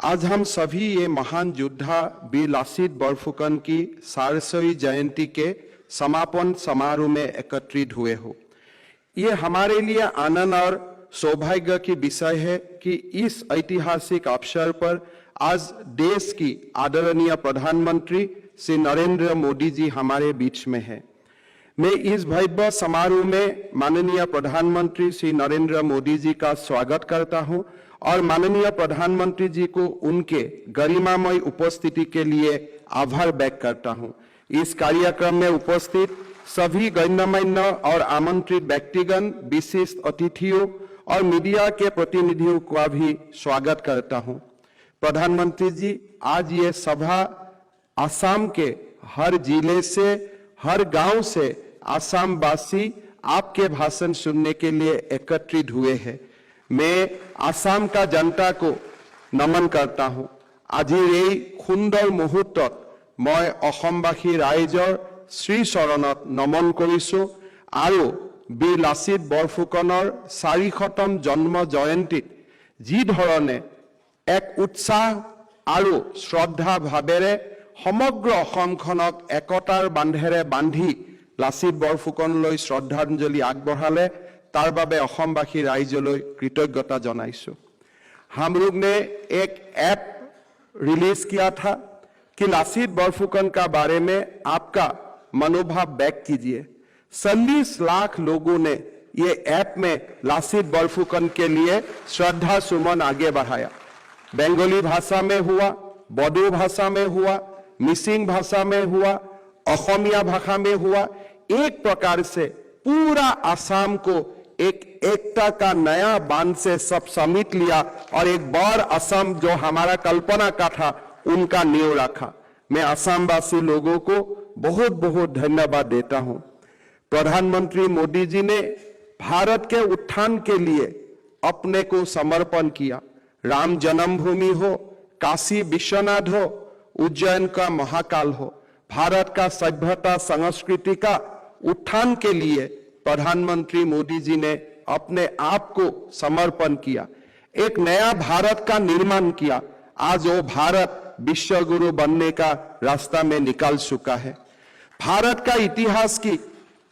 आज हम सभी ये महान योद्धा वीर लासित बोरफुकन की 400वीं जयंती के समापन समारोह में एकत्रित हुए हो। ये हमारे लिए आनंद और सौभाग्य की विषय है कि इस ऐतिहासिक अवसर पर आज देश की आदरणीय प्रधानमंत्री श्री नरेंद्र मोदी जी हमारे बीच में है। मैं इस भव्य समारोह में माननीय प्रधानमंत्री श्री नरेंद्र मोदी जी का स्वागत करता हूं और माननीय प्रधानमंत्री जी को उनके गरिमामय उपस्थिति के लिए आभार व्यक्त करता हूं। इस कार्यक्रम में उपस्थित सभी गण्यमान्य और आमंत्रित व्यक्तिगण, विशिष्ट अतिथियों और मीडिया के प्रतिनिधियों का भी स्वागत करता हूं। प्रधानमंत्री जी, आज ये सभा असम के हर जिले से, हर गांव से असम वासी आपके भाषण सुनने के लिए एकत्रित हुए हैं। मैं असम का जनता को नमन करता हूं। आज এই সুন্দৰ মুহূৰ্তত মই অসমবাসী ৰাইজৰ শ্ৰী চৰণত নমন কৰিছো আৰু বীৰ লাচিত বৰফুকনৰ 400তম জন্ম জয়ন্তীত যি ধৰণে এক উৎসাহ আৰু শ্ৰদ্ধা ভাৱেৰে সমগ্ৰ অসমখনক একতাৰ বান্ধেৰে বান্ধি লাচিত বৰফুকনলৈ শ্ৰদ্ধাঞ্জলি আগবঢ়ালে तार बाबे अहोमबासी राइजলৈ कृतज्ञता जनाइছো। हम लोग ने एक ऐप रिलीज किया था कि लासित बोरफुकन का बारे में आपका मनोभाव व्यक्त कीजिए। 40 लाख लोगों ने ये ऐप में लासित बोरफुकन के लिए श्रद्धा सुमन आगे बढ़ाया। बंगाली भाषा में हुआ, बोडो भाषा में हुआ, मिसिंग भाषा में हुआ, असमिया भाषा में हुआ। एक प्रकार से पूरा असम को एक एकता का नया बांध से सब समेट लिया और एक बार असम जो हमारा कल्पना का था उनका नींव रखा। मैं असमवासी लोगों को बहुत बहुत धन्यवाद देता हूं। प्रधानमंत्री मोदी जी ने भारत के उत्थान के लिए अपने को समर्पण किया। राम जन्मभूमि हो, काशी विश्वनाथ हो, उज्जैन का महाकाल हो, भारत का सभ्यता संस्कृति का उत्थान के लिए प्रधानमंत्री मोदी जी ने अपने आप को समर्पण किया, एक नया भारत का निर्माण किया। आज वो भारत विश्व गुरु बनने का रास्ता में निकल चुका है। भारत का इतिहास की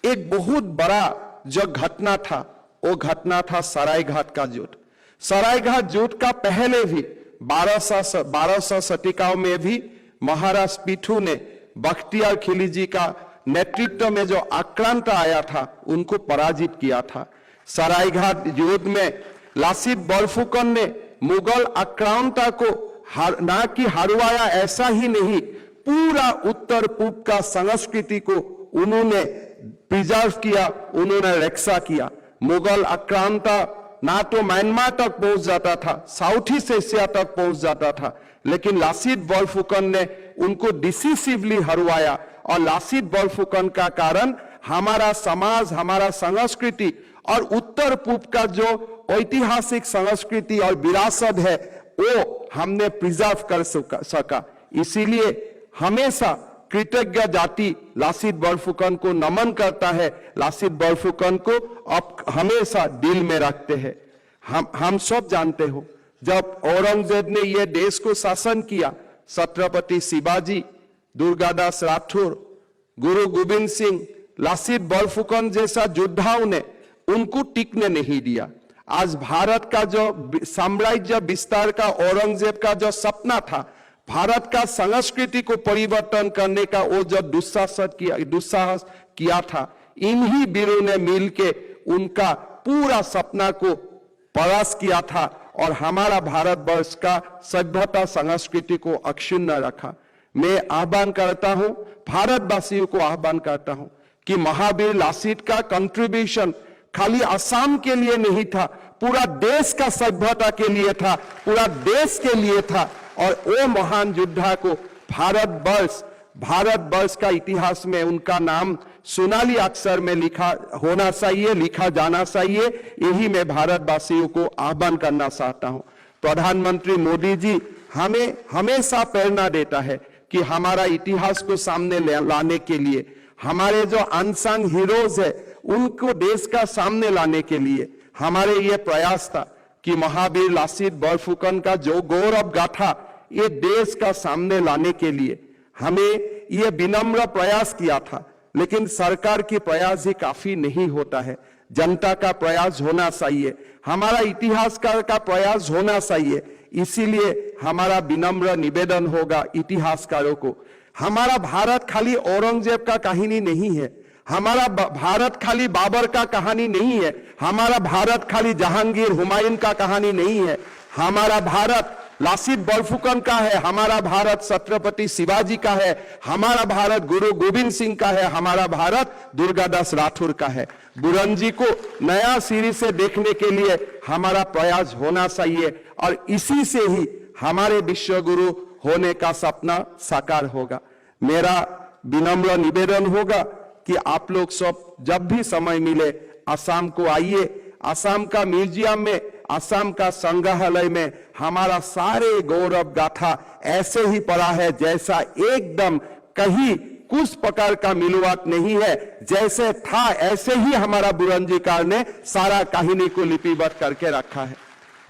एक बहुत बड़ा जो घटना था, वो घटना था सरायघाट का युद्ध। सरायघाट युद्ध का पहले भी 1200 शतिकाओं में भी महाराज पीठू ने बख्तियार खिलजी का नेतृत्व में जो आक्रांत आया था उनको पराजित किया था। सरायघाट युद्ध में लासित बोरफुकन ने मुगल आक्रांता को ना कि हरवाया, ऐसा ही नहीं, पूरा उत्तर पूर्व का संस्कृति को उन्होंने प्रिजर्व किया, उन्होंने रक्षा किया। मुगल आक्रांता ना तो म्यांमार तक पहुंच जाता था, साउथ ईस्ट एशिया तक पहुंच जाता था, लेकिन लासित बोरफुकन ने उनको डिसिसिवली हरवाया और लासित बोरफुकन का कारण हमारा समाज, हमारा संस्कृति और उत्तर पूर्व का जो ऐतिहासिक संस्कृति और विरासत है वो हमने प्रिजर्व कर सका। इसीलिए हमेशा कृतज्ञ जाति लासित बोरफुकन को नमन करता है। लासित बोरफुकन को अब हमेशा दिल में रखते हैं। हम सब जानते हो, जब औरंगजेब ने यह देश को शासन किया, छत्रपति शिवाजी, दुर्गादास राठौर, गुरु गोविंद सिंह, लासित बोरफुकन जैसा योद्धाओं ने उनको टिकने नहीं दिया। आज भारत का जो साम्राज्य विस्तार का औरंगजेब का जो सपना था, भारत का संस्कृति को परिवर्तन करने का वो जो दुस्साहस किया था, इन्हीं वीरों ने मिलके उनका पूरा सपना को परास्त किया था और हमारा भारतवर्ष का सभ्यता संस्कृति को अक्षुण्ण रखा। मैं आह्वान करता हूं, भारतवासियों को आह्वान करता हूं कि महावीर लासित का कंट्रीब्यूशन खाली असम के लिए नहीं था, पूरा देश का सभ्यता के लिए था, पूरा देश के लिए था। और वो महान योद्धा को भारतवर्ष का इतिहास में उनका नाम सोनाली अक्षर में लिखा होना चाहिए, लिखा जाना चाहिए। यही मैं भारतवासियों को आह्वान करना चाहता हूं। प्रधानमंत्री मोदी जी हमें हमेशा प्रेरणा देता है कि हमारा इतिहास को सामने लाने के लिए, हमारे जो अनसंग हीरोज है उनको देश का सामने लाने के लिए हमारे ये प्रयास था। कि महावीर लासित बरफुकन का जो गौरव गाथा ये देश का सामने लाने के लिए हमें ये विनम्र प्रयास किया था, लेकिन सरकार की प्रयास ही काफी नहीं होता है। जनता का प्रयास होना चाहिए, हमारा इतिहासकार का प्रयास होना चाहिए। इसीलिए हमारा विनम्र निवेदन होगा इतिहासकारों को, हमारा भारत खाली औरंगजेब का कहानी नहीं है, हमारा भारत खाली बाबर का कहानी नहीं है, हमारा भारत खाली जहांगीर हुमायूं का कहानी नहीं है, हमारा भारत लासित बरफुकन का है, हमारा भारत छत्रपति शिवाजी का है, हमारा भारत गुरु गोविंद सिंह का है, हमारा भारत दुर्गादास राठौर का है। बुरंजी को नया सिरे से देखने के लिए हमारा प्रयास होना चाहिए और इसी से ही हमारे विश्व गुरु होने का सपना साकार होगा। मेरा विनम्र निवेदन होगा कि आप लोग सब जब भी समय मिले असम को आइए, असम का म्यूजियम में, असम का संग्रहालय में हमारा सारे गौरव गाथा ऐसे ही पड़ा है जैसा एकदम कहीं कुछ प्रकार का मिलवाट नहीं है, जैसे था ऐसे ही हमारा बुरंजीकार ने सारा कहानी को लिपिबद्ध करके रखा है।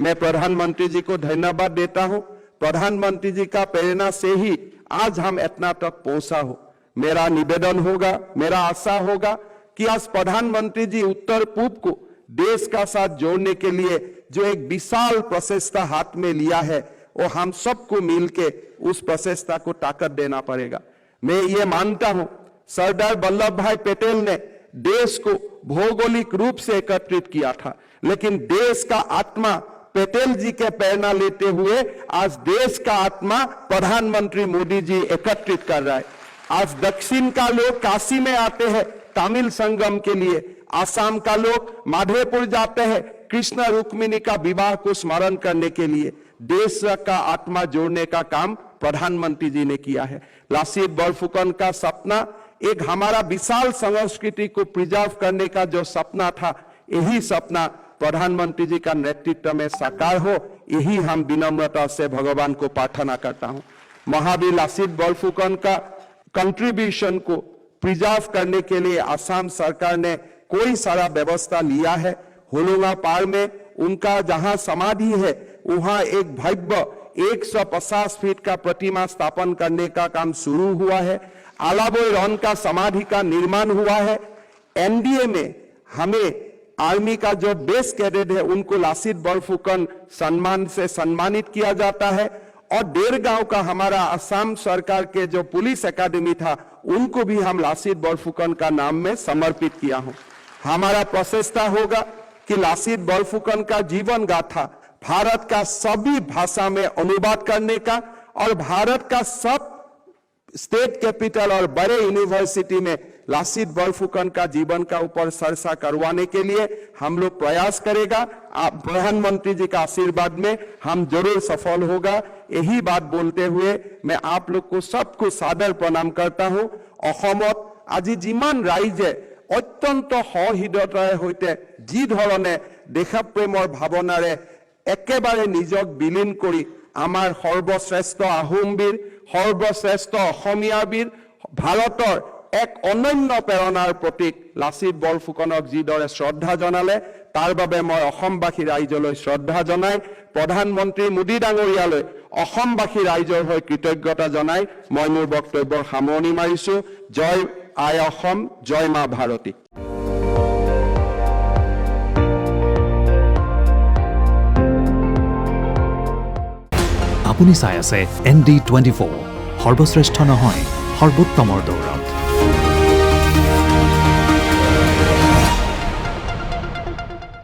मैं प्रधानमंत्री जी को धन्यवाद देता हूं, प्रधानमंत्री जी का प्रेरणा से ही आज हम इतना तक पहुंचा हो। मेरा निवेदन होगा, मेरा आशा होगा कि आज प्रधानमंत्री जी उत्तर पूर्व को देश का साथ जोड़ने के लिए जो एक विशाल प्रचेष्टा हाथ में लिया है, वो हम सबको मिलके उस प्रचेष्टा को ताकत देना पड़ेगा। मैं ये मानता हूं सरदार वल्लभ भाई पटेल ने देश को भौगोलिक रूप से एकत्रित किया था, लेकिन देश का आत्मा पटेल जी के प्रेरणा लेते हुए आज देश का आत्मा प्रधानमंत्री मोदी जी एकत्रित कर रहा है। आज दक्षिण का लोग काशी में आते हैं तमिल संगम के लिए, आसाम का लोग माधेपुर जाते हैं कृष्ण रुक्मिणी का विवाह को स्मरण करने के लिए। देश का आत्मा जोड़ने का काम प्रधानमंत्री जी ने किया है। लासित बरफुकन का सपना एक हमारा विशाल संस्कृति को प्रिजर्व करने का जो सपना था, यही सपना प्रधानमंत्री जी का नेतृत्व में साकार हो, यही हम विनम्रता से भगवान को प्रार्थना करता हूं। महावीर लासित बरफुकन का कंट्रीब्यूशन को प्रिजर्व करने के लिए असम सरकार ने कोई सारा व्यवस्था लिया है। होलोंगा पार में उनका जहां समाधि है वहां एक भव्य 150 फीट का प्रतिमा स्थापन करने का काम शुरू हुआ है। आलाबोई रॉन का समाधि का निर्माण हुआ है। एनडीए में हमें आर्मी का जो बेस कैडेट है उनको लासित बरफुकन सम्मान से सम्मानित किया जाता है, और डेरगांव का हमारा असम सरकार के जो पुलिस एकेडमी था उनको भी हम लासित बरफुकन का नाम में समर्पित किया हूं। हमारा प्रचेष्टा होगा कि लासित बरफुकन का जीवन गाथा भारत का सभी भाषा में अनुवाद करने का और भारत का सब स्टेट कैपिटल और बड़े यूनिवर्सिटी में लासित बरफुकन का जीवन का ऊपर चर्चा करवाने के लिए हम लोग प्रयास करेगा। आप प्रधानमंत्री जी का आशीर्वाद में हम जरूर सफल होगा। यही बात बोलते हुए मैं आप लोग को सबको सादर प्रणाम करता हूं। অসমত আজি যিমান ৰাইজে অত্যন্ত সহৃদয়তাৰ সৈতে যি ধৰণে দেশপ্ৰেমৰ ভাৱনাৰে একেবাৰে নিজক বিলীন কৰি আমাৰ সৰ্বশ্ৰেষ্ঠ আহোম বীৰ, সৰ্বশ্ৰেষ্ঠ অসমীয়া বীৰ, ভাৰতৰ এক অনন্য প্ৰেৰণাৰ প্ৰতীক লাচিত বৰফুকনক যিদৰে শ্ৰদ্ধা জনালে তাৰ বাবে মই অসমবাসী ৰাইজলৈ শ্ৰদ্ধা জনাই প্ৰধানমন্ত্ৰী মোদী ডাঙৰীয়ালৈ অসমবাসী ৰাইজৰ হৈ কৃতজ্ঞতা জনাই মই মোৰ বক্তব্যৰ সামৰণি মাৰিছো। জয় আই অসম, জয় মা ভাৰতী। আপুনি চাই আছে ND24, সৰ্বশ্ৰেষ্ঠ নহয় সৰ্বোত্তমৰ দৌৰ।